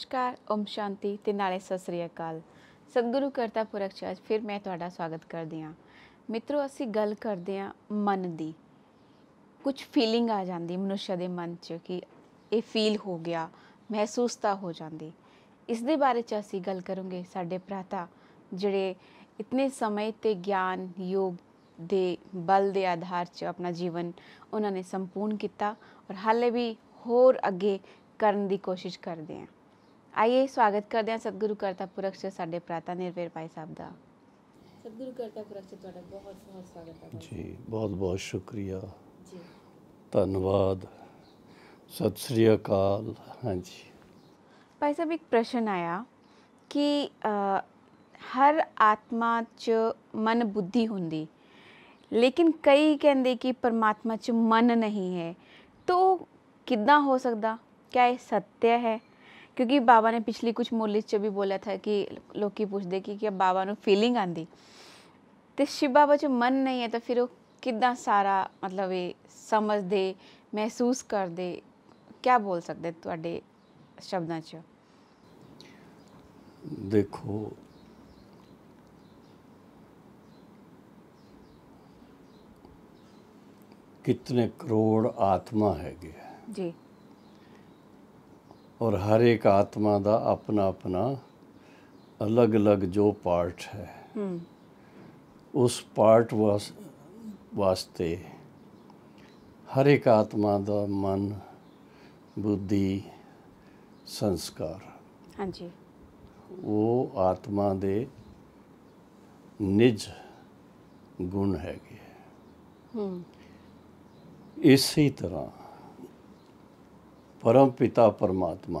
नमस्कार, ओम शांति ते नाले सत श्री अकाल। सतगुरु करता पुरख च अज फिर मैं तुहाडा स्वागत करदी हाँ। मित्रों, असीं गल करदे हाँ मन दी। कुछ फीलिंग आ जाती मनुष्य के मन च कि ये फील हो गया, महसूसता हो जाती। इस दे बारे च असीं गल करूँगे साडे भराता जिहड़े इतने समय ते ज्ञान योग दे बल दे आधार च अपना जीवन उन्होंने संपूर्ण किया और हाले भी होर अगे करन दी कोशिश करते हैं। आइए स्वागत करते हैं सतगुरु करता पुरख च साडे भराता निर्भय भाई साहब का। सतगुरु करता पुरख च तुहाडा बहुत बहुत स्वागत है जी। बहुत बहुत शुक्रिया, जी। धन्यवाद, सत श्री अकाल। हाँ जी। भाई साहब, एक प्रश्न आया कि हर आत्मा च मन बुद्धि हुंदी, लेकिन कई कहते कि परमात्मा च मन नहीं है, तो किद्दां हो सकता? क्या ये सत्य है? क्योंकि बाबा ने पिछली कुछ मुरली च भी बोला था कि लोग पूछते कि क्या बाबा नूं फीलिंग आती, तो शिव बाबा च मन नहीं है तो फिर वो किद्दां सारा मतलब ये समझते महसूस करते? क्या बोल सकते तुहाडे शब्दां च? देखो, कितने करोड़ आत्मा हैगे जी और हर एक आत्मा का अपना अपना अलग अलग जो पार्ट है, उस पार्ट वास्ते हर एक आत्मा का मन बुद्धि संस्कार हाँ जी वो आत्मा दे निज गुण हैगे। इसी तरह परम पिता परमात्मा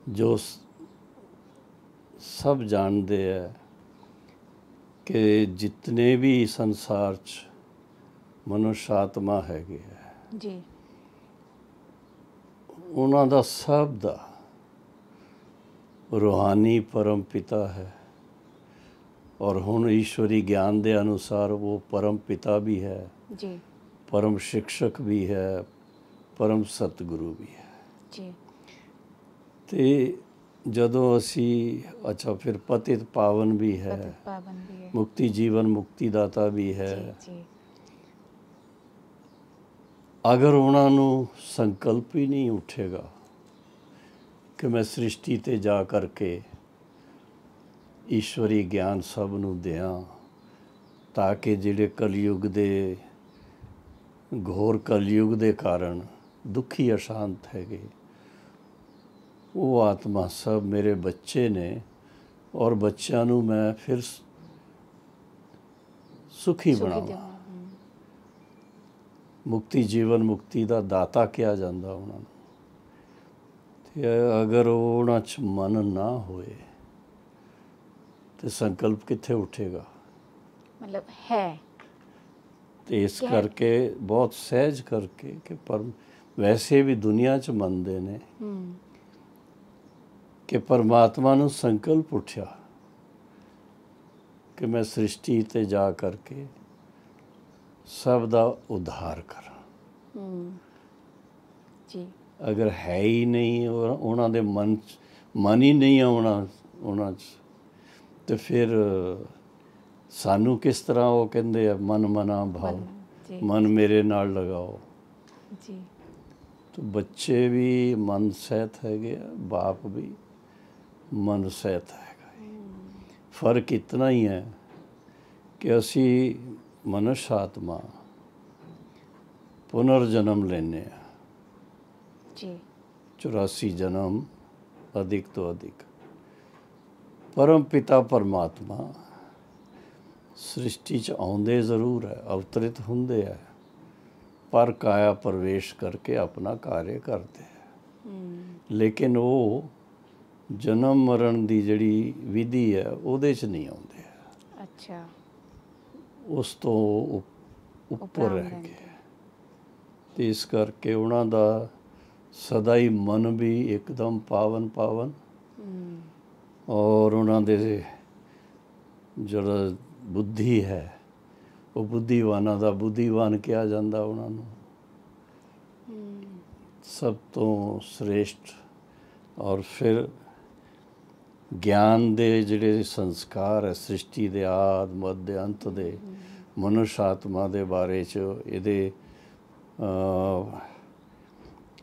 जो सब जानते हैं कि जितने भी संसार च मनुष्य आत्मा हैगे जी उन्हां दा सब दा रूहानी परम पिता है और हुण ईश्वरी ज्ञान के अनुसार वो परम पिता भी है, जी परम शिक्षक भी है, परम सतगुरु भी है। जी तो जदों असी अच्छा फिर पतित पावन भी है, पतित पावन भी है। मुक्ति जीवन मुक्तिदाता भी है। जी जी अगर उन्होंने संकल्प ही नहीं उठेगा कि मैं सृष्टि ते जा करके ईश्वरी ज्ञान सब नू दियां ताकि जिहड़े कलयुग दे घोर कलयुग दे कारण दुखी अशांत हैगे वो आत्मा सब मेरे बच्चे ने और बच्चों नू मैं फिर सुखी बनावा। मुक्ति जीवन मुक्ति का दाता किया जाता उन्होंने। अगर उन्हां च मन ना होए तो संकल्प कित्थे उठेगा? मतलब है तो इस करके बहुत सहज करके कि पर वैसे भी दुनिया च मनते ने कि परमात्मा नू संकल्प उठ्या कि मैं सृष्टि ते जा करके सब दा उद्धार करा। जी अगर है ही नहीं और उन्हां दे मन ही नहीं आना उन्हां च तो फिर सानू किस तरह वो कहते हैं मन मना भाव मन मेरे नाल लगाओ। जी तो बच्चे भी मन सहित हैगे, बाप भी मन सहित हैगा। फर्क इतना ही है कि असी मनुष्य आत्मा पुनर्जन्म लेने जी 84 जन्म अधिक तो अधिक। परम पिता परमात्मा सृष्टि च आउंदे जरूर है, अवतरित हुंदे है, पर काया प्रवेश करके अपना कार्य करते हैं। लेकिन वो जन्म मरण की जिहड़ी विधि है उहदे च नहीं आउंदे। अच्छा उस तो उपर रह गए। तो इस करके उन्हां दा सदा ही मन भी एकदम पावन पावन और उन्हां दे जिहड़ा बुद्धि है वो बुद्धिवाना दा बुद्धिवान किया जाता उन्होंने। ਸਭ ਤੋਂ ਸ੍ਰੇਸ਼ਟ ਔਰ ਫਿਰ ਗਿਆਨ ਦੇ ਜਿਹੜੇ ਸੰਸਕਾਰ ਹੈ ਸ੍ਰਿਸ਼ਟੀ ਦੇ ਆਦ ਮੱਧ ਅੰਤ ਦੇ ਮਨੁੱਖ ਆਤਮਾ ਦੇ ਬਾਰੇ 'ਚ ਇਹਦੇ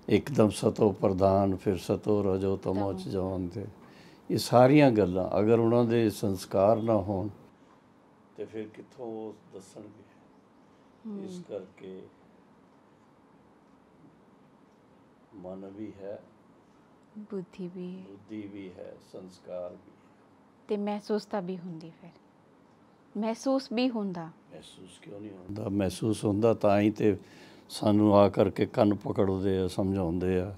ਇੱਕਦਮ ਸਤੋ ਪ੍ਰਧਾਨ ਫਿਰ ਸਤੋ ਰਜੋ ਤਮੋ 'ਚ ਜਾਣ ਦੇ ਇਹ ਸਾਰੀਆਂ ਗੱਲਾਂ ਅਗਰ ਉਹਨਾਂ ਦੇ ਸੰਸਕਾਰ ਨਾ ਹੋਣ ਤੇ ਫਿਰ ਕਿੱਥੋਂ ਉਹ ਦੱਸਣਗੇ। ਇਸ ਕਰਕੇ ਮਨ ਵੀ ਹੈ, ਬੁੱਧੀ ਵੀ ਹੈ, ਸੰਸਕਾਰ ਵੀ ਹੈ ਤੇ ਮਹਿਸੂਸਤਾ ਵੀ ਹੁੰਦੀ। ਫਿਰ ਮਹਿਸੂਸ ਵੀ ਹੁੰਦਾ। ਮਹਿਸੂਸ ਕਿਉਂ ਨਹੀਂ ਹੁੰਦਾ? ਮਹਿਸੂਸ ਹੁੰਦਾ ਤਾਂ ਹੀ ਤੇ ਸਾਨੂੰ ਆ ਕਰਕੇ ਕੰਨ ਪਕੜਦੇ ਆ, ਸਮਝਾਉਂਦੇ ਆ।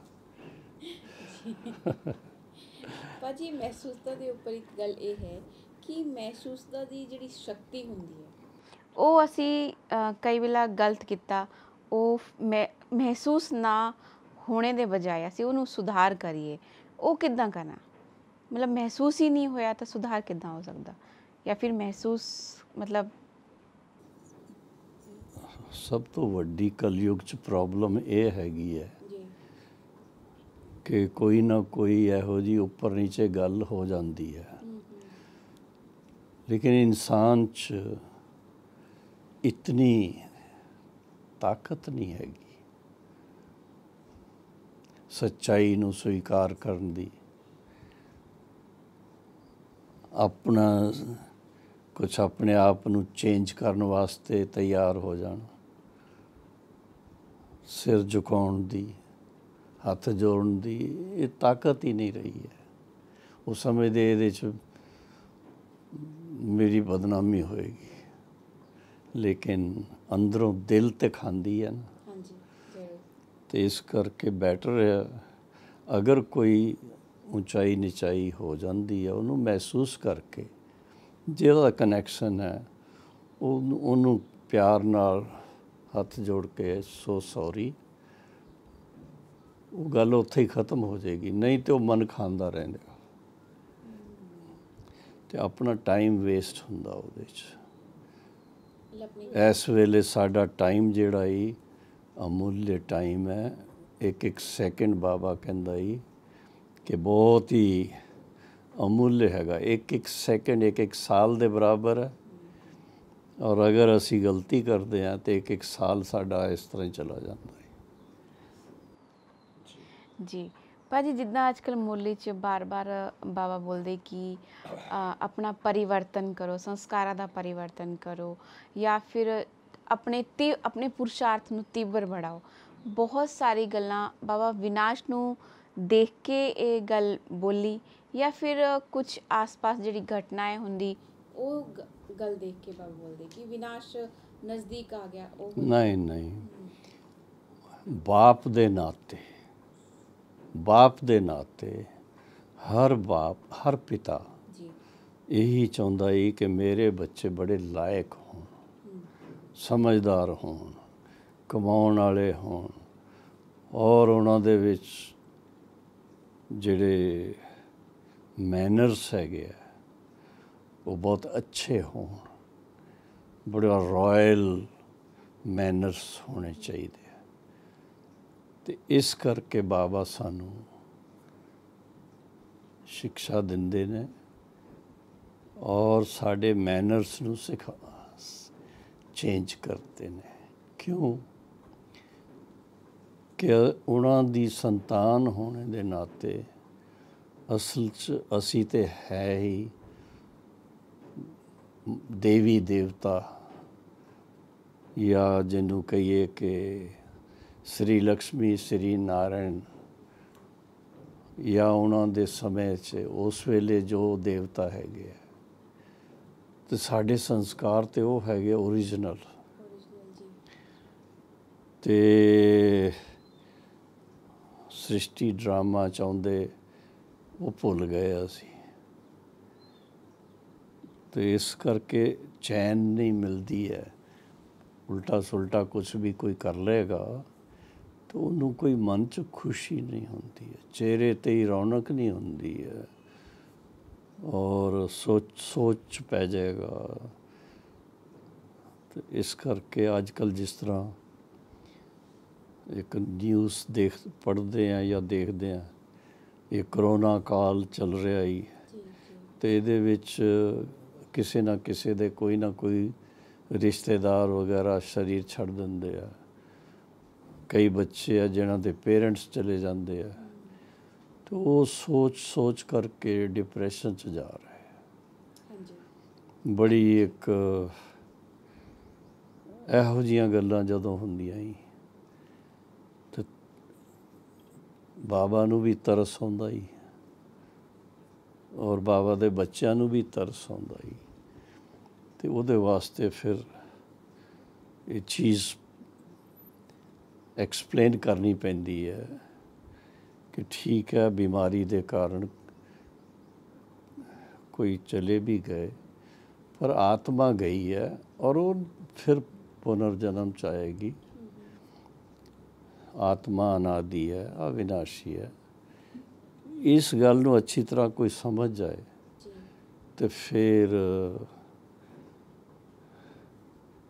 ਭਾਜੀ ਮਹਿਸੂਸਤਾ ਦੇ ਉੱਪਰ ਇੱਕ ਗੱਲ ਇਹ ਹੈ ਕਿ ਮਹਿਸੂਸਤਾ ਦੀ ਜਿਹੜੀ ਸ਼ਕਤੀ ਹੁੰਦੀ ਹੈ ਉਹ ਅਸੀਂ ਕਈ ਵੇਲਾ ਗਲਤ ਕੀਤਾ, ਉਹ ਮਹਿਸੂਸ ਨਾ ਹੋਣੇ ਦੇ ਬਜਾਏ ਅਸੀਂ ਉਹਨੂੰ ਸੁਧਾਰ ਕਰੀਏ। ਉਹ ਕਿੱਦਾਂ ਕਰਨਾ? ਮਤਲਬ ਮਹਿਸੂਸ ਹੀ ਨਹੀਂ ਹੋਇਆ ਤਾਂ ਸੁਧਾਰ ਕਿੱਦਾਂ ਹੋ ਸਕਦਾ? ਜਾਂ ਫਿਰ ਮਹਿਸੂਸ ਮਤਲਬ ਸਭ ਤੋਂ ਵੱਡੀ ਕਲਯੁਗ 'ਚ ਪ੍ਰੋਬਲਮ ਇਹ ਹੈਗੀ ਹੈ ਜੀ ਕਿ ਕੋਈ ਨਾ ਕੋਈ ਇਹੋ ਜਿਹੀ ਉੱਪਰ ਨੀਚੇ ਗੱਲ ਹੋ ਜਾਂਦੀ ਹੈ, ਲੇਕਿਨ ਇਨਸਾਨ 'ਚ ਇਤਨੀ ਤਾਕਤ ਨਹੀਂ ਹੈਗੀ ਸੱਚਾਈ ਨੂੰ ਸਵੀਕਾਰ ਕਰਨ ਦੀ। ਆਪਣਾ ਕੁਛ ਆਪਣੇ ਆਪ ਨੂੰ ਚੇਂਜ ਕਰਨ ਵਾਸਤੇ ਤਿਆਰ ਹੋ ਜਾਣਾ, ਸਿਰ ਝੁਕਾਉਣ ਦੀ, ਹੱਥ ਜੋੜਨ ਦੀ ਇਹ ਤਾਕਤ ਹੀ ਨਹੀਂ ਰਹੀ ਹੈ। ਉਹ ਸਮਝਦੇ ਇਹਦੇ 'ਚ ਮੇਰੀ ਬਦਨਾਮੀ ਹੋਏਗੀ, ਲੇਕਿਨ ਅੰਦਰੋਂ ਦਿਲ ਤੇ ਖਾਂਦੀ ਹੈ ਨਾ। ਹਾਂਜੀ ਜ਼ਰੂਰ। ਤੇ ਇਸ ਕਰਕੇ ਬੈਟਰ ਹੈ ਅਗਰ ਕੋਈ ਉੱਚਾਈ ਨਿਚਾਈ ਹੋ ਜਾਂਦੀ ਹੈ ਉਹਨੂੰ ਮਹਿਸੂਸ ਕਰਕੇ ਜਿਹੜਾ ਕਨੈਕਸ਼ਨ ਹੈ ਉਹਨੂੰ ਪਿਆਰ ਨਾਲ ਹੱਥ ਜੋੜ ਕੇ ਸੋ ਸੌਰੀ, ਉਹ ਗੱਲ ਉੱਥੇ ਹੀ ਖ਼ਤਮ ਹੋ ਜਾਏਗੀ। ਨਹੀਂ ਤੇ ਉਹ ਮਨ ਖਾਂਦਾ ਰਹਿੰਦਾ ਤੇ ਆਪਣਾ ਟਾਈਮ ਵੇਸਟ ਹੁੰਦਾ ਉਹਦੇ 'ਚ। ਇਸ ਵੇਲੇ ਸਾਡਾ ਟਾਈਮ ਜਿਹੜਾ ਹੀ ਅਮੁੱਲ ਟਾਈਮ ਹੈ। ਇੱਕ ਇੱਕ ਸੈਕਿੰਡ ਬਾਬਾ ਕਹਿੰਦਾ ਹੀ ਕਿ ਬਹੁਤ ਹੀ ਅਮੁੱਲ ਹੈਗਾ। ਇੱਕ ਇੱਕ ਸੈਕਿੰਡ ਇੱਕ ਇੱਕ ਸਾਲ ਦੇ ਬਰਾਬਰ ਹੈ, ਔਰ ਅਗਰ ਅਸੀਂ ਗਲਤੀ ਕਰਦੇ ਹਾਂ ਤਾਂ ਇੱਕ ਇੱਕ ਸਾਲ ਸਾਡਾ ਇਸ ਤਰ੍ਹਾਂ ਹੀ ਚਲਾ ਜਾਂਦਾ ਹੈ। ਜੀ ਭਾਜੀ, ਜਿੱਦਾਂ ਅੱਜ ਕੱਲ੍ਹ ਮੁਰਲੀ 'ਚ ਬਾਰ-ਬਾਰ ਬਾਬਾ ਬੋਲਦੇ ਕਿ ਆਪਣਾ ਪਰਿਵਰਤਨ ਕਰੋ, ਸੰਸਕਾਰਾਂ ਦਾ ਪਰਿਵਰਤਨ ਕਰੋ, ਜਾਂ ਫਿਰ ਆਪਣੇ ਪੁਰਸ਼ਾਰਥ ਨੂੰ ਤੀਬਰ ਬਣਾਓ। ਬਹੁਤ ਸਾਰੀ ਗੱਲਾਂ ਬਾਬਾ ਵਿਨਾਸ਼ ਨੂੰ ਦੇਖ ਕੇ ਇਹ ਗੱਲ ਬੋਲੀ, ਜਾਂ ਫਿਰ ਕੁਝ ਆਸ-ਪਾਸ ਜਿਹੜੀ ਘਟਨਾएं ਹੁੰਦੀ ਉਹ ਗੱਲ ਦੇਖ ਕੇ ਬਾਬਾ ਬੋਲਦੇ ਕਿ ਵਿਨਾਸ਼ ਨਜ਼ਦੀਕ ਆ ਗਿਆ। ਉਹ ਨਹੀਂ, ਬਾਪ ਦੇ ਨਾਤੇ ਹਰ ਬਾਪ, ਹਰ ਪਿਤਾ ਜੀ ਇਹੀ ਚਾਹੁੰਦਾ ਹੈ ਕਿ ਮੇਰੇ ਬੱਚੇ ਬੜੇ ਲਾਇਕ ਹੋਣ, ਸਮਝਦਾਰ ਹੋਣ, ਕਮਾਉਣ ਵਾਲੇ ਹੋਣ, ਔਰ ਉਹਨਾਂ ਦੇ ਵਿੱਚ ਜਿਹੜੇ ਮੈਨਰਸ ਹੈਗੇ ਆ ਉਹ ਬਹੁਤ ਅੱਛੇ ਹੋਣ, ਬੜਾ ਰਾਇਲ ਮੈਨਰਸ ਹੋਣੇ ਚਾਹੀਦੇ ਆ। ਤੇ ਇਸ ਕਰਕੇ ਬਾਬਾ ਸਾਨੂੰ ਸਿੱਖਿਆ ਦਿੰਦੇ ਨੇ ਔਰ ਸਾਡੇ ਮੈਨਰਸ ਨੂੰ ਚੇਂਜ ਕਰਦੇ ਨੇ। ਕਿਉਂ? ਕਿ ਉਹਨਾਂ ਦੀ ਸੰਤਾਨ ਹੋਣੇ ਦੇ ਨਾਤੇ ਅਸਲ 'ਚ ਅਸੀਂ ਤੇ ਹੈ ਹੀ ਦੇਵੀ ਦੇਵਤਾ, ਜਾਂ ਜਿਹਨੂੰ ਕਹੀਏ ਕਿ ਸ੍ਰੀ ਲਕਸ਼ਮੀ, ਸ੍ਰੀ ਨਾਰਾਇਣ, ਜਾਂ ਉਹਨਾਂ ਦੇ ਸਮੇਂ 'ਚ ਉਸ ਵੇਲੇ ਜੋ ਦੇਵਤਾ ਹੈਗੇ ਆ। ਤੇ ਸਾਡੇ ਸੰਸਕਾਰ ਤੇ ਉਹ ਹੈਗੇ ਓਰੀਜਨਲ। ਤੇ ਸ੍ਰਿਸ਼ਟੀ ਡਰਾਮਾ ਚਾਹੁੰਦੇ ਉਹ ਭੁੱਲ ਗਏ ਅਸੀਂ। ਤੇ ਇਸ ਕਰਕੇ ਚੈਨ ਨਹੀਂ ਮਿਲਦੀ ਹੈ। ਉਲਟਾ ਸੁਲਟਾ ਕੁਛ ਵੀ ਕੋਈ ਕਰ ਲਏਗਾ ਤਾਂ ਉਹਨੂੰ ਕੋਈ ਮਨ 'ਚ ਖੁਸ਼ੀ ਨਹੀਂ ਹੁੰਦੀ ਹੈ, ਚਿਹਰੇ 'ਤੇ ਹੀ ਰੌਣਕ ਨਹੀਂ ਹੁੰਦੀ ਹੈ, ਔਰ ਸੋਚ ਪੈ ਜਾਏਗਾ। ਤੇ ਇਸ ਕਰਕੇ ਅੱਜ ਕੱਲ੍ਹ ਜਿਸ ਤਰ੍ਹਾਂ ਇੱਕ ਨਿਊਜ਼ ਪੜ੍ਹਦੇ ਆ ਜਾਂ ਦੇਖਦੇ ਆ, ਇਹ ਕਰੋਨਾ ਕਾਲ ਚੱਲ ਰਿਹਾ ਹੀ, ਜੀ ਜੀ ਤੇ ਇਹਦੇ ਵਿੱਚ ਕਿਸੇ ਨਾ ਕਿਸੇ ਦੇ ਕੋਈ ਨਾ ਕੋਈ ਰਿਸ਼ਤੇਦਾਰ ਵਗੈਰਾ ਸਰੀਰ ਛੱਡ ਦਿੰਦੇ ਆ। ਕਈ ਬੱਚੇ ਆ ਜਿਨ੍ਹਾਂ ਦੇ ਪੇਰੈਂਟਸ ਚਲੇ ਜਾਂਦੇ ਆ, ਤੇ ਉਹ ਸੋਚ ਕਰਕੇ ਡਿਪਰੈਸ਼ਨ 'ਚ ਜਾ ਰਹੇ। ਹਾਂਜੀ ਬੜੀ ਇੱਕ ਇਹੋ ਜਿਹੀਆਂ ਗੱਲਾਂ ਜਦੋਂ ਹੁੰਦੀਆਂ ਹੀ, ਤੇ ਬਾਬਾ ਨੂੰ ਵੀ ਤਰਸ ਆਉਂਦਾ ਹੀ, ਔਰ ਬਾਬਾ ਦੇ ਬੱਚਿਆਂ ਨੂੰ ਵੀ ਤਰਸ ਆਉਂਦਾ ਹੀ, ਤੇ ਉਹਦੇ ਵਾਸਤੇ ਫਿਰ ਇਹ ਚੀਜ਼ ਐਕਸਪਲੇਨ ਕਰਨੀ ਪੈਂਦੀ ਹੈ ਕਿ ਠੀਕ ਹੈ, ਬਿਮਾਰੀ ਦੇ ਕਾਰਨ ਕੋਈ ਚਲੇ ਵੀ ਗਏ, ਪਰ ਆਤਮਾ ਗਈ ਹੈ ਔਰ ਉਹ ਫਿਰ ਪੁਨਰ ਜਨਮ ਚ ਆਏਗੀ। ਆਤਮਾ ਅਨਾਦਿ ਹੈ, ਅਵਿਨਾਸ਼ੀ ਹੈ। ਇਸ ਗੱਲ ਨੂੰ ਅੱਛੀ ਤਰ੍ਹਾਂ ਕੋਈ ਸਮਝ ਜਾਏ ਜੀ ਤੇ ਫਿਰ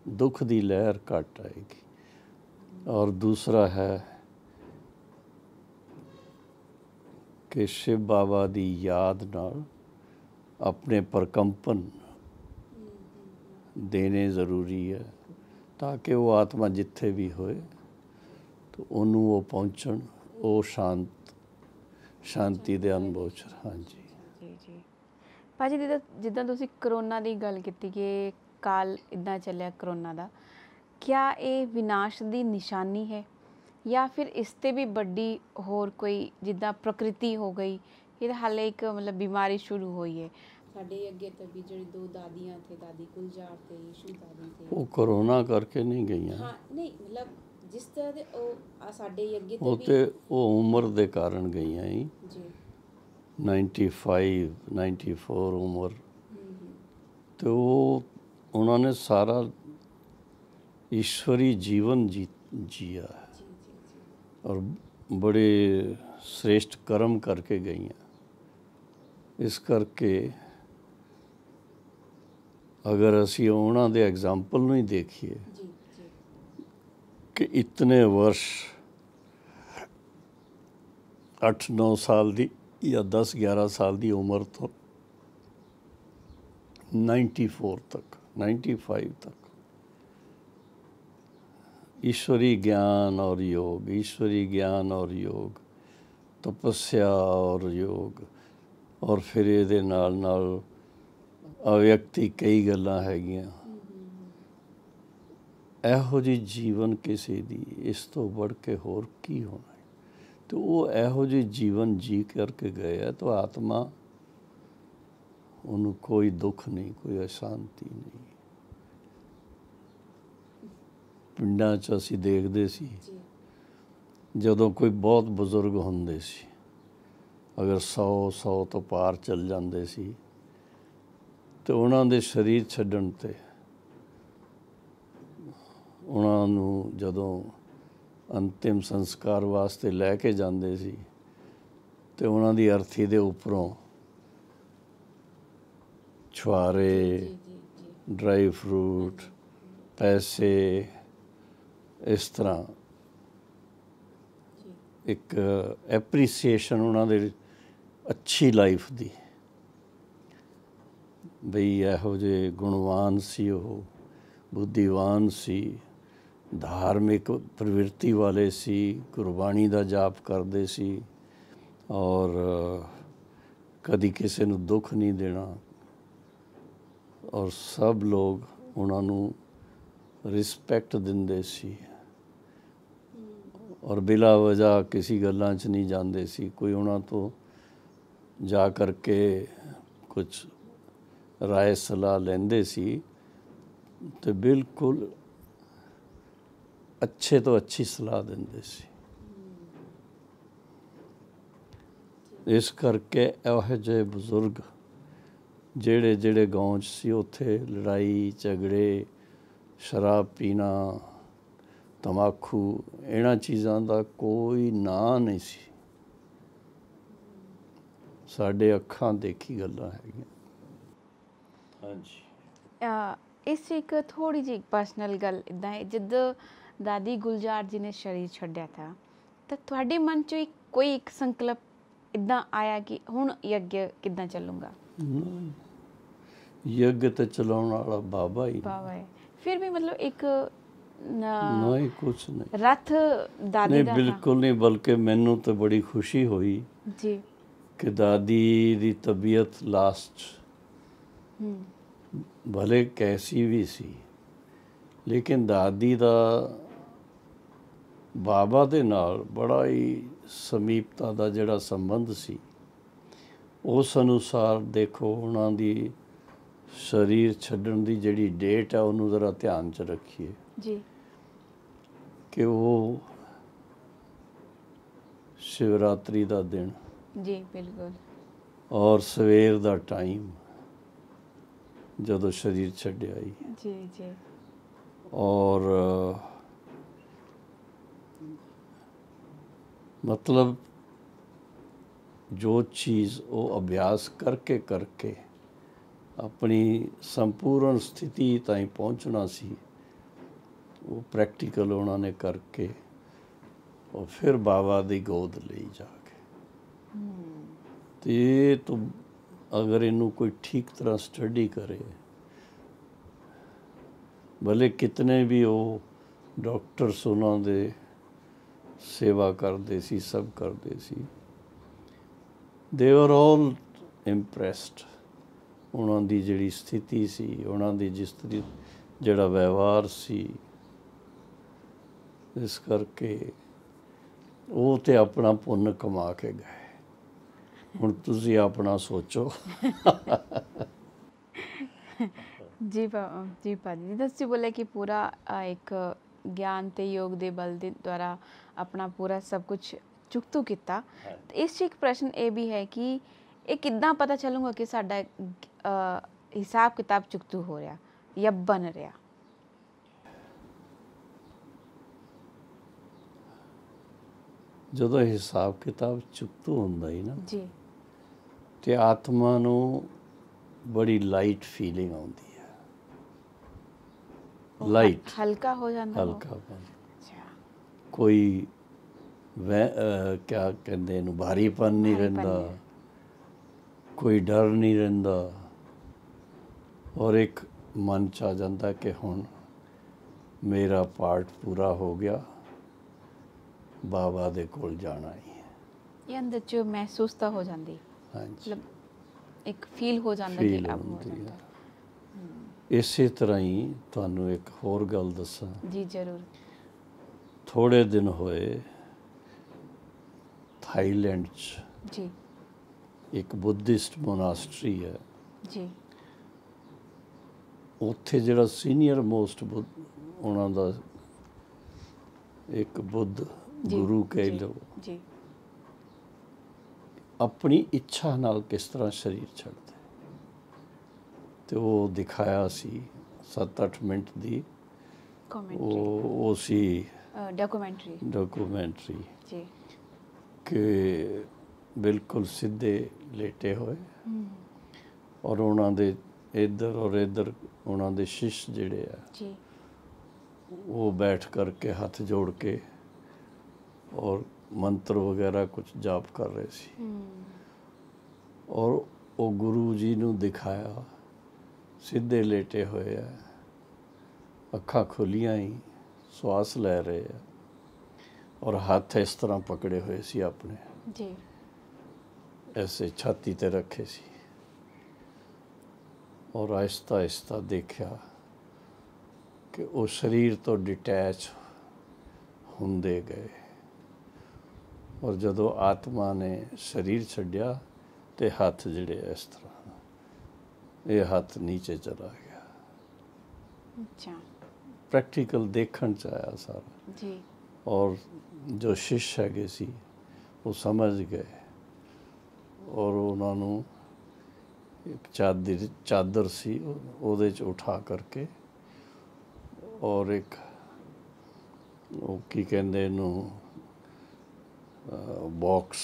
ਦੁੱਖ ਦੀ ਲਹਿਰ ਘੱਟ ਆਏਗੀ। ਔਰ ਦੂਸਰਾ ਹੈ ਕਿ ਸ਼ਿਵ ਬਾਬਾ ਦੀ ਯਾਦ ਨਾਲ ਆਪਣੇ ਪ੍ਰਕੰਪਨ ਦੇਣੇ ਜ਼ਰੂਰੀ ਹੈ, ਤਾਂ ਕਿ ਉਹ ਆਤਮਾ ਜਿੱਥੇ ਵੀ ਹੋਏ ਤਾਂ ਉਹਨੂੰ ਉਹ ਪਹੁੰਚਣ, ਉਹ ਸ਼ਾਂਤੀ ਦੇ ਅਨੁਭਵ 'ਚ। ਹਾਂਜੀ ਜੀ ਜੀ ਭਾਜੀ, ਜਿੱਦਾਂ ਤੁਸੀਂ ਕਰੋਨਾ ਦੀ ਗੱਲ ਕੀਤੀ ਕਿ ਕਾਲ ਇੱਦਾਂ ਚੱਲਿਆ ਕਰੋਨਾ ਦਾ, ਕਿਆ ਇਹ ਵਿਨਾਸ਼ ਦੀ ਨਿਸ਼ਾਨੀ ਹੈ ਜਾਂ ਫਿਰ ਇਸ 'ਤੇ ਵੀ ਵੱਡੀ ਹੋਰ ਕੋਈ, ਜਿੱਦਾਂ ਪ੍ਰਕਿਰਤੀ ਹੋ ਗਈ, ਇਹ ਹਾਲੇ ਇੱਕ ਮਤਲਬ ਬਿਮਾਰੀ ਸ਼ੁਰੂ ਹੋਈ ਹੈ? ਸਾਡੇ ਅੱਗੇ ਤਾਂ ਵੀ ਜਿਹੜੀ ਦੋ ਦਾਦੀਆਂ ਥੇ, ਦਾਦੀ ਗੁਲਜ਼ਾਰ ਤੇ ਈਸ਼ੂ ਦਾਦੀ ਥੇ, ਉਹ ਕਰੋਨਾ ਕਰਕੇ ਨਹੀਂ ਗਈਆਂ, ਹਾਂ ਨਹੀਂ ਮਤਲਬ ਜਿਸ ਤਰ੍ਹਾਂ ਦੇ ਉਹ ਸਾਡੇ ਅੱਗੇ ਉਹ ਤੇ ਤੇ ਉਹ ਉਮਰ ਦੇ ਕਾਰਨ ਗਈਆਂ ਹੀ। ਵੀ ਜੀ 95 94 ਉਮਰ, ਤੇ ਉਹ ਉਹਨਾਂ ਨੇ ਸਾਰਾ ਈਸ਼ਵਰੀ ਜੀਵਨ ਜੀਆ ਹੈ, ਜੀ ਜੀ ਜੀ ਔਰ ਬੜੇ ਸ੍ਰੇਸ਼ਟ ਕਰਮ ਕਰਕੇ ਗਈਆਂ। ਇਸ ਕਰਕੇ ਅਗਰ ਅਸੀਂ ਉਹਨਾਂ ਦੇ ਐਗਜ਼ਾਮਪਲ ਨੂੰ ਹੀ ਦੇਖੀਏ ਜੀ ਜੀ ਕਿ ਇਤਨੇ ਵਰਸ਼ 8-9 ਸਾਲ ਦੀ ਜਾਂ 10-11 ਸਾਲ ਦੀ ਉਮਰ ਤੋਂ 94 ਤੱਕ, 95 तक ईश्वरी ज्ञान और योग, ईश्वरी ज्ञान और योग, तपस्या और योग, और फिर ਇਹਦੇ ਨਾਲ ਅਵਿਅਕਤੀ ਕਈ ਗੱਲਾਂ ਹੈਗੀਆਂ। ਇਹੋ ਜਿਹੀ ਜੀਵਨ ਕਿਸੇ ਦੀ ਇਸ ਤੋਂ ਵੱਧ ਕੇ ਹੋਰ ਕੀ ਹੋਣਾ ਹੈ। ਤੇ ਉਹ ਇਹੋ ਜਿਹੀ ਜੀਵਨ ਜੀ ਕਰਕੇ ਗਏ ਆ, ਤਾਂ ਆਤਮਾ ਉਹਨੂੰ ਕੋਈ ਦੁੱਖ ਨਹੀਂ, ਕੋਈ ਅਸ਼ਾਂਤੀ ਨਹੀਂ। ਪਿੰਡਾਂ 'ਚ ਅਸੀਂ ਦੇਖਦੇ ਸੀ, ਜੀ ਜਦੋਂ ਕੋਈ ਬਹੁਤ ਬਜ਼ੁਰਗ ਹੁੰਦੇ ਸੀ, ਅਗਰ 100 ਤੋਂ ਪਾਰ ਚੱਲ ਜਾਂਦੇ ਸੀ, ਤੇ ਉਹਨਾਂ ਦੇ ਸਰੀਰ ਛੱਡਣ 'ਤੇ ਉਹਨਾਂ ਨੂੰ ਜਦੋਂ ਅੰਤਿਮ ਸੰਸਕਾਰ ਵਾਸਤੇ ਲੈ ਕੇ ਜਾਂਦੇ ਸੀ, ਤੇ ਉਹਨਾਂ ਦੀ ਅਰਥੀ ਦੇ ਉੱਪਰੋਂ ਛੁਆਰੇ, ਜੀ ਜੀ ਡਰਾਈ ਫਰੂਟ, ਪੈਸੇ, ਇਸ ਤਰ੍ਹਾਂ ਜੀ ਇੱਕ ਐਪਰੀਸੀਏਸ਼ਨ ਉਹਨਾਂ ਦੇ ਅੱਛੀ ਲਾਈਫ ਦੀ, ਬਈ ਇਹੋ ਜਿਹੇ ਗੁਣਵਾਨ ਸੀ, ਉਹ ਬੁੱਧੀਵਾਨ ਸੀ, ਧਾਰਮਿਕ ਪ੍ਰਵਿਰਤੀ ਵਾਲੇ ਸੀ, ਗੁਰਬਾਣੀ ਦਾ ਜਾਪ ਕਰਦੇ ਸੀ, ਔਰ ਕਦੀ ਕਿਸੇ ਨੂੰ ਦੁੱਖ ਨਹੀਂ ਦੇਣਾ, ਔਰ ਸਭ ਲੋਕ ਉਹਨਾਂ ਨੂੰ ਰਿਸਪੈਕਟ ਦਿੰਦੇ ਸੀ, ਔਰ ਬਿਲਾ ਵਜ੍ਹਾ ਕਿਸੇ ਗੱਲਾਂ 'ਚ ਨਹੀਂ ਜਾਂਦੇ ਸੀ। ਕੋਈ ਉਹਨਾਂ ਤੋਂ ਜਾ ਕਰਕੇ ਕੁਛ ਰਾਏ ਸਲਾਹ ਲੈਂਦੇ ਸੀ ਤੇ ਬਿਲਕੁਲ ਅੱਛੇ ਤੋਂ ਅੱਛੀ ਸਲਾਹ ਦਿੰਦੇ ਸੀ। ਇਸ ਕਰਕੇ ਇਹੋ ਜਿਹੇ ਬਜ਼ੁਰਗ ਜਿਹੜੇ ਗਾਉਂ 'ਚ ਸੀ, ਉੱਥੇ ਲੜਾਈ ਝਗੜੇ, ਸ਼ਰਾਬ ਪੀਣਾ, ਤੰਬਾਕੂ, ਇਹਨਾਂ ਚੀਜ਼ਾਂ ਦਾ ਕੋਈ ਨਾਂ ਨਹੀਂ ਸੀ। ਸਾਡੇ ਅੱਖਾਂ ਦੇਖੀ ਗੱਲਾਂ ਹੈਗੀਆਂ। ਹਾਂਜੀ, ਇਸ 'ਚ ਇੱਕ ਥੋੜ੍ਹੀ ਜਿਹੀ ਪਰਸਨਲ ਗੱਲ ਇੱਦਾਂ ਹੈ, ਜਦੋਂ ਦਾਦੀ ਗੁਲਜ਼ਾਰ ਜੀ ਨੇ ਸਰੀਰ ਛੱਡਿਆ था ਤਾਂ ਤੁਹਾਡੇ ਮਨ 'ਚ ਕੋਈ ਇੱਕ ਸੰਕਲਪ ਇਦਾਂ ਆਇਆ ਕਿ ਹੁਣ ਯੱਗ ਕਿੱਦਾਂ ਚੱਲੂਗਾ? ਯੱਗ ਤੇ ਚਲਾਉਣ ਵਾਲਾ ਬਾਬਾ ਹੀ ਬਾਬਾ ਹੈ ਫਿਰ ਵੀ ਮਤਲਬ ਇੱਕ ਨਹੀਂ, ਕੁਛ ਨਹੀਂ। ਰੱਥ ਦਾਦੀ ਨਹੀਂ, ਦਾ ਬਿਲਕੁਲ ਨਹੀਂ, ਬਲਕਿ ਮੈਨੂੰ ਤਾਂ ਬੜੀ ਖੁਸ਼ੀ ਹੋਈ ਜੀ। ਕਿ ਦਾਦੀ ਦੀ ਤਬੀਅਤ ਲਾਸਟ ਭਲੇ ਕੈਸੀ ਵੀ ਸੀ, ਲੇਕਿਨ ਦਾਦੀ ਦਾ ਬਾਬਾ ਦੇ ਨਾਲ ਬੜਾ ਹੀ ਸਮੀਪਤਾ ਦਾ ਜਿਹੜਾ ਸੰਬੰਧ ਸੀ, ਉਸ ਅਨੁਸਾਰ ਦੇਖੋ ਉਹਨਾਂ ਦੀ ਸਰੀਰ ਛੱਡਣ ਦੀ ਜਿਹੜੀ ਡੇਟ ਹੈ ਉਹਨੂੰ ਜ਼ਰਾ ਧਿਆਨ 'ਚ ਰੱਖੀਏ ਜੀ ਕਿ ਉਹ ਸ਼ਿਵਰਾਤਰੀ ਦਾ ਦਿਨ ਜੀ ਬਿਲਕੁਲ ਔਰ ਸਵੇਰ ਦਾ ਟਾਈਮ ਜਦੋਂ ਸਰੀਰ ਛੱਡਿਆ ਹੀ ਜੀ ਜੀ ਔਰ मतलब जो चीज़ वो अभ्यास करके करके अपनी संपूर्ण स्थिति ताईं पहुँचना सी, वो प्रैक्टिकल उन्होंने करके और फिर बाबा दी गोद ले जाके तो ये तो अगर इनू कोई ठीक तरह स्टडी करे, भले कितने भी वो डॉक्टर्स उन्होंने सेवा करते सी, सब करते सी, दे आर ऑल इंप्रैसड उन्हों की जिहड़ी स्थिति सी, उन्हों की जिस तरीके जिहड़ा व्यवहार सी, इस करके वो तो अपना पुण्य कमा के गए। हुण तुसीं अपना सोचो। जी भाजी ਤੁਸੀਂ बोले कि पूरा एक ਗਿਆਨ ਤੇ ਯੋਗ ਦੇ ਬਲ ਦੇ ਦੁਆਰਾ ਆਪਣਾ ਪੂਰਾ ਸਭ ਕੁਝ ਚੁਕਤੂ ਕੀਤਾ। ਇਸ 'ਚ ਇੱਕ ਪ੍ਰਸ਼ਨ ਇਹ ਵੀ ਹੈ ਕਿ ਇਹ ਕਿੱਦਾਂ ਪਤਾ ਚੱਲੂਗਾ ਕਿ ਸਾਡਾ ਹਿਸਾਬ ਕਿਤਾਬ ਚੁਕਤੂ ਹੋ ਰਿਹਾ ਜਾਂ ਬਣ ਰਿਹਾ? ਜਦੋਂ ਹਿਸਾਬ ਕਿਤਾਬ ਚੁਕਤੂ ਹੁੰਦਾ ਹੀ ਨਾ ਜੀ ਤੇ ਆਤਮਾ ਨੂੰ ਬੜੀ ਲਾਈਟ ਫੀਲਿੰਗ ਆਉਂਦੀ ਹੈ। ਲਾਈਟ ਹਲਕਾ ਹੋ ਜਾਂਦਾ ਹਲਕਾ ਅੱਛਾ ਕੋਈ ਕਿਆ ਕਹਿੰਦੇ ਇਹਨੂੰ ਭਾਰੀਪਨ ਨਹੀਂ ਰਹਿੰਦਾ, ਕੋਈ ਡਰ ਨਹੀਂ ਰਹਿੰਦਾ ਔਰ ਇੱਕ ਮਨ 'ਚ ਆ ਜਾਂਦਾ ਕਿ ਹੁਣ ਮੇਰਾ ਪਾਰਟ ਪੂਰਾ ਹੋ ਗਿਆ, ਬਾਬਾ ਦੇ ਕੋਲ ਜਾਣਾ ਹੀ ਹੈ। ਇਹ ਅੰਦਰ 'ਚ ਮਹਿਸੂਸ ਤਾਂ ਹੋ ਜਾਂਦੀ, ਹਾਂਜੀ ਮਤਲਬ ਇੱਕ ਫੀਲ ਹੋ ਜਾਂਦਾ ਕਿ ਫੀਲ ਅਬ ਹੋ ਹੁੰਦੀ ਜਾਂਦਾ। ਹੈ। ਇਸੇ ਤਰ੍ਹਾਂ ਹੀ ਤੁਹਾਨੂੰ ਇੱਕ ਹੋਰ ਗੱਲ ਦੱਸਾਂ, ਜੀ ਜ਼ਰੂਰ। ਥੋੜੇ ਦਿਨ ਹੋਏ ਥਾਈਲੈਂਡ 'ਚ ਜੀ ਇੱਕ ਬੁੱਧਿਸਟ ਮੋਨਾਸਟਰੀ ਹੈ, ਜੀ ਉੱਥੇ ਜਿਹੜਾ ਸੀਨੀਅਰ ਮੋਸਟ ਉਹਨਾਂ ਦਾ ਇੱਕ ਬੁੱਧ ਜੀ, ਗੁਰੂ ਕਹਿ ਜੀ, ਲਓ, ਜੀ ਆਪਣੀ ਇੱਛਾ ਨਾਲ ਕਿਸ ਤਰ੍ਹਾਂ ਸਰੀਰ ਛੱਡਦੇ ਤੇ ਉਹ ਦਿਖਾਇਆ ਸੀ 7-8 ਮਿੰਟ ਦੀ ਕਮੈਂਟਰੀ ਉਹ ਸੀ ਡਾਕੂਮੈਂਟਰੀ ਜੀ ਜੀ ਕਿ ਬਿਲਕੁਲ ਸਿੱਧੇ ਲੇਟੇ ਹੋਏ ਔਰ ਉਹਨਾਂ ਦੇ ਇੱਧਰ ਔਰ ਇੱਧਰ ਉਹਨਾਂ ਦੇ ਸ਼ਿਸ਼ ਜਿਹੜੇ ਆ ਜੀ वो बैठ कर के हाथ जोड़ के और मंत्र वगैरह कुछ जाप कर रहे सी और वो गुरु जी नू दिखाया सीधे लेटे हुए है, अखा खुलियां ही श्वास लै रहे हैं और हाथ इस तरह पकड़े हुए सी अपने जी ऐसे छाती ते रखे सी और आहिस्ता आहिस्ता देखा कि वो शरीर तो डिटैच होंदे गए और जदों आत्मा ने शरीर छड्या तो हाथ जिहड़े इस तरह ये हाथ नीचे चला गया। अच्छा प्रैक्टिकल देखण च आया सारा जी और जो शिष्य हैगे सी वो समझ गए और उन्होंने एक चादर सी ਉਹਦੇ 'ਚ उठा करके और एक वो की कहते इनू बॉक्स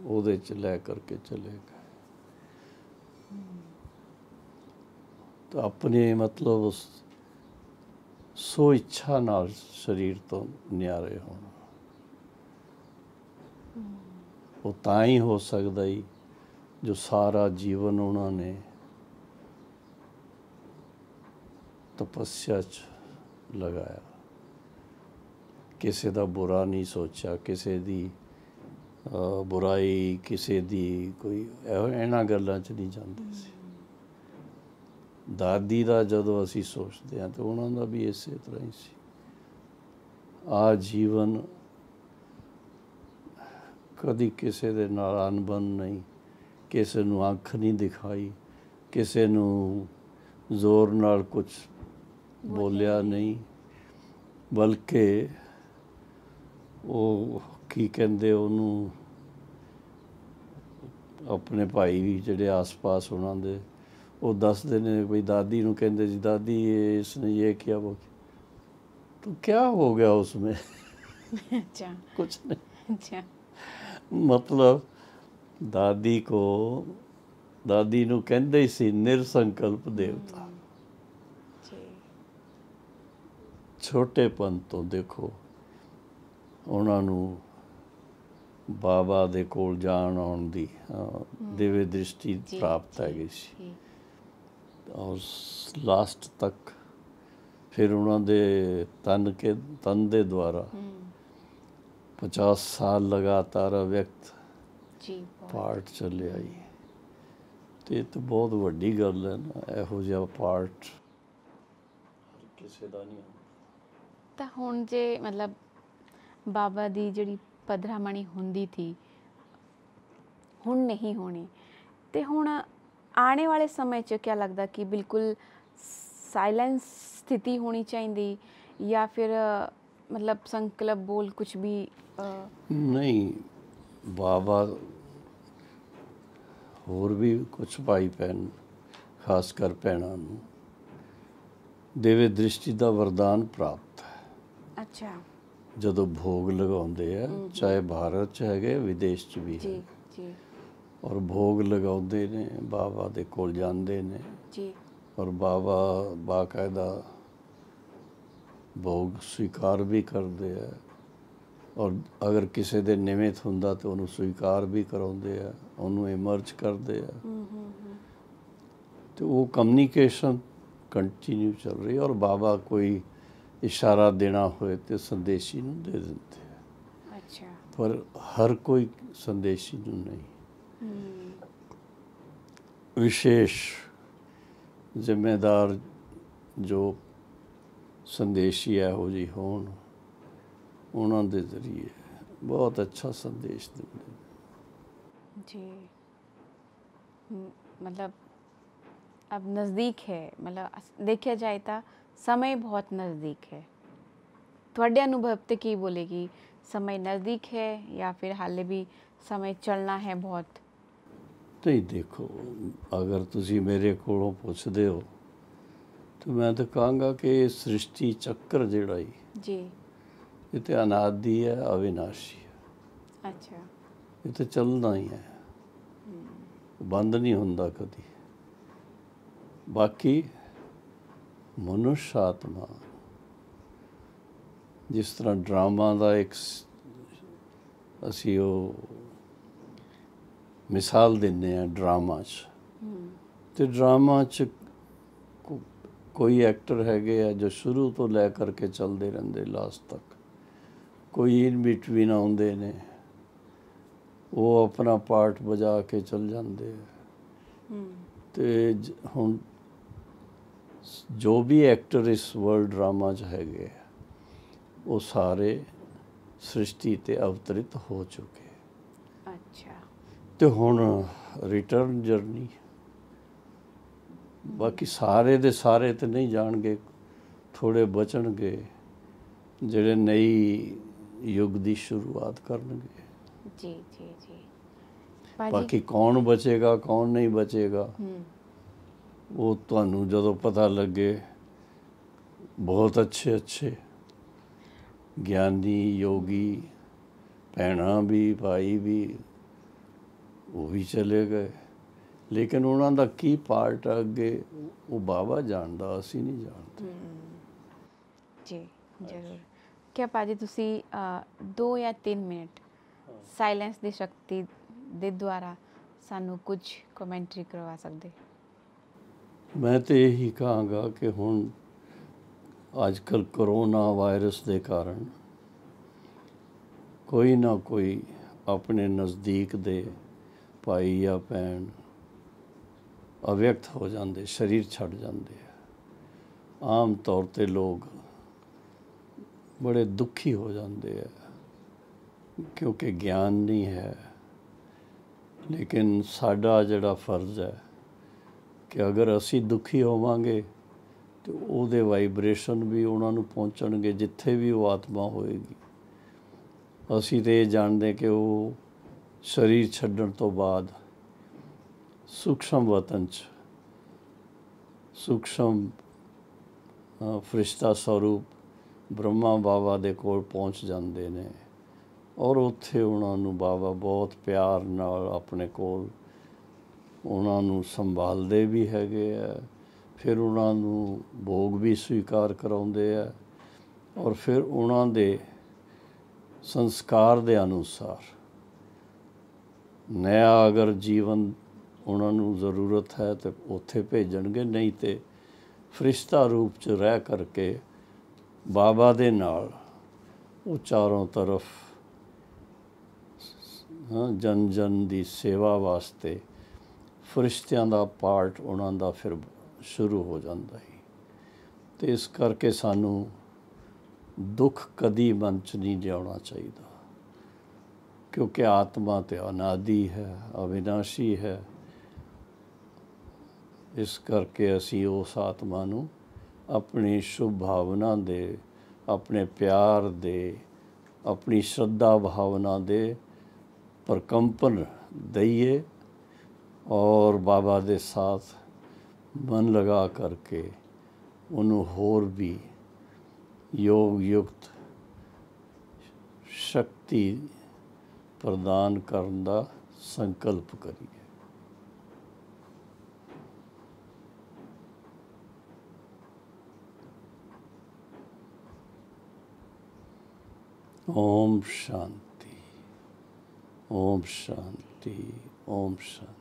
ਉਹਦੇ 'ਚ ਲੈ करके चले गए तो अपने मतलब उस ਸੋ ਇੱਛਾ ਨਾਲ ਸਰੀਰ ਤੋਂ ਨਿਆਰੇ ਹੋਣਾ। ਉਹ ਤਾਂ ਹੀ ਹੋ ਸਕਦਾ ਹੀ ਜੋ ਸਾਰਾ ਜੀਵਨ ਉਹਨਾਂ ਨੇ ਤਪੱਸਿਆ 'ਚ ਲਗਾਇਆ, ਕਿਸੇ ਦਾ ਬੁਰਾ ਨਹੀਂ ਸੋਚਿਆ, ਕਿਸੇ ਦੀ ਬੁਰਾਈ, ਕਿਸੇ ਦੀ ਕੋਈ ਇਹਨਾਂ ਗੱਲਾਂ 'ਚ ਨਹੀਂ ਜਾਂਦੇ ਸੀ। ਦਾਦੀ ਦਾ ਜਦੋਂ ਅਸੀਂ ਸੋਚਦੇ ਹਾਂ ਤਾਂ ਉਹਨਾਂ ਦਾ ਵੀ ਇਸੇ ਤਰ੍ਹਾਂ ਹੀ ਸੀ। ਆ ਜੀਵਨ ਕਦੀ ਕਿਸੇ ਦੇ ਨਾਲ ਅਣਬਣ ਨਹੀਂ, ਕਿਸੇ ਨੂੰ ਅੱਖ ਨਹੀਂ ਦਿਖਾਈ, ਕਿਸੇ ਨੂੰ ਜ਼ੋਰ ਨਾਲ ਕੁਝ ਬੋਲਿਆ ਨਹੀਂ, ਬਲਕਿ ਉਹ ਕੀ ਕਹਿੰਦੇ ਉਹਨੂੰ, ਆਪਣੇ ਭਾਈ ਵੀ ਜਿਹੜੇ ਆਸ-ਪਾਸ ਉਹਨਾਂ ਦੇ, ਉਹ ਦੱਸਦੇ ਨੇ ਬਈ ਦਾਦੀ ਨੂੰ ਕਹਿੰਦੇ ਸੀ, ਦਾਦੀ ਇਸਨੇ ਇਹ ਕਿਹਾ, वो तो क्या हो गया उसमें? अच्छा, कुछ नहीं। अच्छा, ਮਤਲਬ ਦਾਦੀ ਨੂੰ ਕਹਿੰਦੇ ਹੀ ਸੀ ਨਿਰਸੰਕਲਪ ਦੇਵਤਾ। जी, ਛੋਟੇਪਨ ਤੋਂ ਦੇਖੋ ਉਹਨਾਂ ਨੂੰ ਬਾਬਾ ਦੇ ਕੋਲ ਜਾਣ ਆਉਣ ਦੀ ਦਿव्य ਦ੍ਰਿਸ਼ਟੀ जी, ਪ੍ਰਾਪਤ जी, ਹੈਗੀ ਸੀ, जी, ਔਰ ਲਾਸਟ ਤੱਕ ਫਿਰ ਉਹਨਾਂ ਦੇ ਤਨ ਦੇ ਦੁਆਰਾ 50 ਸਾਲ ਲਗਾਤਾਰ ਅਵਿਅਕਤ जी, बहुत, ਪਾਰਟ ਚੱਲਿਆ ਜੀ। ਤੇ ਇਹ ਤਾਂ ਬਹੁਤ ਵੱਡੀ ਗੱਲ ਹੈ ਨਾ, ਇਹੋ ਜਿਹਾ ਪਾਰਟ ਹਰ ਕਿਸੇ ਦਾ ਨਹੀਂ ਹੁੰਦਾ। ਤਾਂ ਹੁਣ ਜੇ ਮਤਲਬ ਬਾਬਾ ਦੀ ਜਿਹੜੀ ਪਧਰਾਮਣੀ ਹੁੰਦੀ ਸੀ, ਹੁਣ ਨਹੀਂ ਹੋਣੀ, ਤੇ ਹੁਣ ਆਉਣੇ ਵਾਲੇ ਸਮੇਂ 'ਚ ਕਿਆ ਲੱਗਦਾ ਕਿ ਬਿਲਕੁਲ ਸਾਇਲੈਂਸ ਸਥਿਤੀ ਹੋਣੀ ਚਾਹੀਦੀ, ਜਾਂ ਫਿਰ मतलब संकल्प बोल कुछ भी ਨਹੀਂ, ਬਾਬਾ ਹੋਰ ਵੀ ਕੁਛ ਭਾਈ ਭੈਣ, ਖਾਸ ਕਰ ਭੈਣਾਂ ਨੂੰ ਦਿव्य ਦ੍ਰਿਸ਼ਟੀ ਦਾ ਵਰਦਾਨ ਪ੍ਰਾਪਤ ਹੈ। अच्छा, ਜਦੋਂ ਭੋਗ ਲਗਾਉਂਦੇ ਆ, ਚਾਹੇ ਭਾਰਤ 'ਚ ਹੈਗੇ, ਵਿਦੇਸ਼ 'ਚ ਵੀ जी, ਹੈ, जी, ਔਰ ਭੋਗ ਲਗਾਉਂਦੇ ਨੇ, ਬਾਬਾ ਦੇ ਕੋਲ ਜਾਂਦੇ ਨੇ, जी, ਔਰ ਬਾਬਾ ਬਾਕਾਇਦਾ ਭੋਗ ਸਵੀਕਾਰ ਵੀ ਕਰਦੇ ਆ, ਔਰ ਅਗਰ ਕਿਸੇ ਦੇ ਨਿਮਿਤ ਹੁੰਦਾ ਤਾਂ ਉਹਨੂੰ ਸਵੀਕਾਰ ਵੀ ਕਰਾਉਂਦੇ ਆ, ਉਹਨੂੰ ਇਮਰਜ ਕਰਦੇ ਆ, ਤੇ ਉਹ ਕਮਿਊਨੀਕੇਸ਼ਨ ਕੰਟੀਨਿਊ ਚੱਲ ਰਹੀ, ਔਰ ਬਾਬਾ ਕੋਈ ਇਸ਼ਾਰਾ ਦੇਣਾ ਹੋਏ ਤੇ ਸੰਦੇਸ਼ੀ ਨੂੰ ਦੇ ਦਿੰਦੇ ਆ, अच्छा, ਪਰ ਹਰ ਕੋਈ ਸੰਦੇਸ਼ੀ ਨੂੰ ਨਹੀਂ। ਵਿਸ਼ੇਸ਼ ਜ਼ਿੰਮੇਦਾਰ ਜੋ ਸੰਦੇਸ਼ੀ ਇਹੋ ਜਿਹੇ ਹੋਣ, ਉਹਨਾਂ ਦੇ ਜ਼ਰੀਏ ਬਹੁਤ ਅੱਛਾ ਸੰਦੇਸ਼ ਦਿੰਦੇ ਨੇ। जी, मतलब अब नज़दीक है, मतलब देखा जाए तो समय बहुत नज़दीक है। ਤੁਹਾਡੇ ਅਨੁਭਵ ਤੇ ਕੀ ਬੋਲੇਗੀ, समय नज़दीक है या फिर हाले भी समय चलना है बहुत? ਨਹੀਂ ਦੇਖੋ, ਅਗਰ ਤੁਸੀਂ ਮੇਰੇ ਕੋਲੋਂ ਪੁੱਛਦੇ ਹੋ ਤਾਂ ਮੈਂ ਤਾਂ ਕਹਾਂਗਾ ਕਿ ਇਹ ਸ੍ਰਿਸ਼ਟੀ ਚੱਕਰ ਜਿਹੜਾ ਹੀ जी, ਇਹ ਤੇ ਅਨਾਦਿ ਹੈ, ਅਵਿਨਾਸ਼ੀ ਹੈ, अच्छा, ਇਹ ਤਾਂ ਚੱਲਣਾ ਹੀ ਹੈ, ਬੰਦ ਨਹੀਂ ਹੁੰਦਾ ਕਦੀ। ਬਾਕੀ ਮਨੁੱਖ ਆਤਮਾ ਜਿਸ ਤਰ੍ਹਾਂ ਡਰਾਮਾ ਦਾ ਇੱਕ ਅਸੀਂ ਉਹ ਮਿਸਾਲ ਦਿੰਦੇ ਹਾਂ ਡਰਾਮਾ 'ਚ, ਤੇ ਡਰਾਮਾ 'ਚ ਕੋਈ ਐਕਟਰ ਹੈਗੇ ਆ ਜੋ ਸ਼ੁਰੂ ਤੋਂ ਲੈ ਕਰਕੇ ਚੱਲਦੇ ਰਹਿੰਦੇ ਲਾਸਟ ਤੱਕ, ਕੋਈ ਇਨ ਬਿਟਵੀਨ ਆਉਂਦੇ ਨੇ, ਉਹ ਆਪਣਾ ਪਾਰਟ ਵਜਾ ਕੇ ਚੱਲ ਜਾਂਦੇ ਆ। ਤੇ ਹੁਣ ਜੋ ਵੀ ਐਕਟਰ ਇਸ ਵਰਲਡ ਡਰਾਮਾ 'ਚ ਹੈਗੇ ਆ, ਉਹ ਸਾਰੇ ਸ੍ਰਿਸ਼ਟੀ ਤੇ ਅਵਤਰਿਤ ਹੋ ਚੁੱਕੇ, अच्छा, ਤੇ ਹੁਣ ਰਿਟਰਨ ਜਰਨੀ। ਬਾਕੀ ਸਾਰੇ ਦੇ ਸਾਰੇ ਤੇ ਨਹੀਂ ਜਾਣਗੇ, ਥੋੜੇ ਬਚਣਗੇ ਜਿਹੜੇ ਨਈ ਯੁੱਗ ਦੀ ਸ਼ੁਰੂਆਤ ਕਰਨਗੇ। जी, जी, जी, ਬਾਕੀ ਕੌਣ ਬਚੇਗਾ ਕੌਣ ਨਹੀਂ ਬਚੇਗਾ ਉਹ ਤੁਹਾਨੂੰ ਜਦੋਂ ਪਤਾ ਲੱਗੇ, ਬਹੁਤ ਅੱਛੇ ਗਿਆਨੀ ਯੋਗੀ ਭੈਣਾਂ ਵੀ ਭਾਈ ਵੀ ਉਹ ਵੀ ਚਲੇ ਗਏ, ਲੇਕਿਨ ਉਹਨਾਂ ਦਾ ਕੀ ਪਾਰਟ ਆ ਅੱਗੇ ਉਹ ਬਾਬਾ ਜਾਣਦਾ, ਅਸੀਂ ਨਹੀਂ ਜਾਣਦੇ। ਜੀ ਜ਼ਰੂਰ। ਕੀ ਭਾਜੀ ਤੁਸੀਂ 2 ਜਾਂ 3 ਮਿੰਟ ਸਾਇਲੈਂਸ ਦੀ ਸ਼ਕਤੀ ਦੇ ਦੁਆਰਾ ਸਾਨੂੰ ਕੁਝ ਕਮੈਂਟਰੀ ਕਰਵਾ ਸਕਦੇ? ਮੈਂ ਤੇ ਇਹੀ ਕਹਾਂਗਾ ਕਿ ਹੁਣ ਅੱਜ ਕੱਲ੍ਹ ਕਰੋਨਾ ਵਾਇਰਸ ਦੇ ਕਾਰਨ ਕੋਈ ਨਾ ਕੋਈ ਆਪਣੇ ਨਜ਼ਦੀਕ ਦੇ ਭਾਈ ਜਾਂ ਭੈਣ ਅਵਿਅਕਤ ਹੋ ਜਾਂਦੇ, ਸਰੀਰ ਛੱਡ ਜਾਂਦੇ ਆ। ਆਮ ਤੌਰ 'ਤੇ ਲੋਕ ਬੜੇ ਦੁਖੀ ਹੋ ਜਾਂਦੇ ਆ ਕਿਉਂਕਿ ਗਿਆਨ ਨਹੀਂ ਹੈ। ਲੇਕਿਨ ਸਾਡਾ ਜਿਹੜਾ ਫਰਜ਼ ਹੈ ਕਿ ਅਗਰ ਅਸੀਂ ਦੁਖੀ ਹੋਵਾਂਗੇ ਤੇ ਉਹਦੇ ਵਾਈਬ੍ਰੇਸ਼ਨ ਵੀ ਉਹਨਾਂ ਨੂੰ ਪਹੁੰਚਣਗੇ ਜਿੱਥੇ ਵੀ ਉਹ ਆਤਮਾ ਹੋਏਗੀ। ਅਸੀਂ ਤਾਂ ਇਹ ਜਾਣਦੇ ਕਿ ਉਹ ਸਰੀਰ ਛੱਡਣ ਤੋਂ ਬਾਅਦ ਸੂਖਸ਼ਮ ਵਤਨ 'ਚ ਸੂਖਸ਼ਮ ਫਰਿਸ਼ਤਾ ਸਰੂਪ ਬ੍ਰਹਮਾ ਬਾਬਾ ਦੇ ਕੋਲ ਪਹੁੰਚ ਜਾਂਦੇ ਨੇ ਔਰ ਉੱਥੇ ਉਹਨਾਂ ਨੂੰ ਬਾਬਾ ਬਹੁਤ ਪਿਆਰ ਨਾਲ ਆਪਣੇ ਕੋਲ ਉਹਨਾਂ ਨੂੰ ਸੰਭਾਲਦੇ ਵੀ ਹੈਗੇ ਆ। ਫਿਰ ਉਹਨਾਂ ਨੂੰ ਭੋਗ ਵੀ ਸਵੀਕਾਰ ਕਰਾਉਂਦੇ ਆ ਔਰ ਫਿਰ ਉਹਨਾਂ ਦੇ ਸੰਸਕਾਰ ਦੇ ਅਨੁਸਾਰ ਨया ਅਗਰ ਜੀਵਨ ਉਹਨਾਂ ਨੂੰ ਜ਼ਰੂਰਤ ਹੈ ਤਾਂ ਉੱਥੇ ਭੇਜਣਗੇ, ਨਹੀਂ ਤਾਂ ਫਰਿਸ਼ਤਾ ਰੂਪ 'ਚ ਰਹਿ ਕਰਕੇ ਬਾਬਾ ਦੇ ਨਾਲ ਉਹ ਚਾਰੋਂ ਤਰਫ ਜਨ ਜਨ ਦੀ ਸੇਵਾ ਵਾਸਤੇ ਫਰਿਸ਼ਤਿਆਂ ਦਾ ਪਾਰਟ ਉਹਨਾਂ ਦਾ ਫਿਰ ਸ਼ੁਰੂ ਹੋ ਜਾਂਦਾ ਹੈ। ਅਤੇ ਇਸ ਕਰਕੇ ਸਾਨੂੰ ਦੁੱਖ ਕਦੀ ਮਨ 'ਚ ਨਹੀਂ ਲਿਆਉਣਾ ਚਾਹੀਦਾ ਕਿਉਂਕਿ ਆਤਮਾ ਤੇ ਅਨਾਦਿ ਹੈ, ਅਵਿਨਾਸ਼ੀ ਹੈ। ਇਸ ਕਰਕੇ ਅਸੀਂ ਉਸ ਆਤਮਾ ਨੂੰ ਆਪਣੀ ਸ਼ੁਭ ਭਾਵਨਾ ਦੇ, ਆਪਣੇ ਪਿਆਰ ਦੇ, ਆਪਣੀ ਸ਼ਰਧਾ ਭਾਵਨਾ ਦੇ ਪ੍ਰਕੰਪਨ ਦਈਏ ਔਰ ਬਾਬਾ ਦੇ ਸਾਥ ਮਨ ਲਗਾ ਕਰਕੇ ਉਹਨੂੰ ਹੋਰ ਵੀ ਯੋਗ ਯੁਕਤ ਸ਼ਕਤੀ ਪ੍ਰਦਾਨ ਕਰਨ ਦਾ ਸੰਕਲਪ ਕਰੀਏ। ओम शांति, ओम शांति, ओम शांति।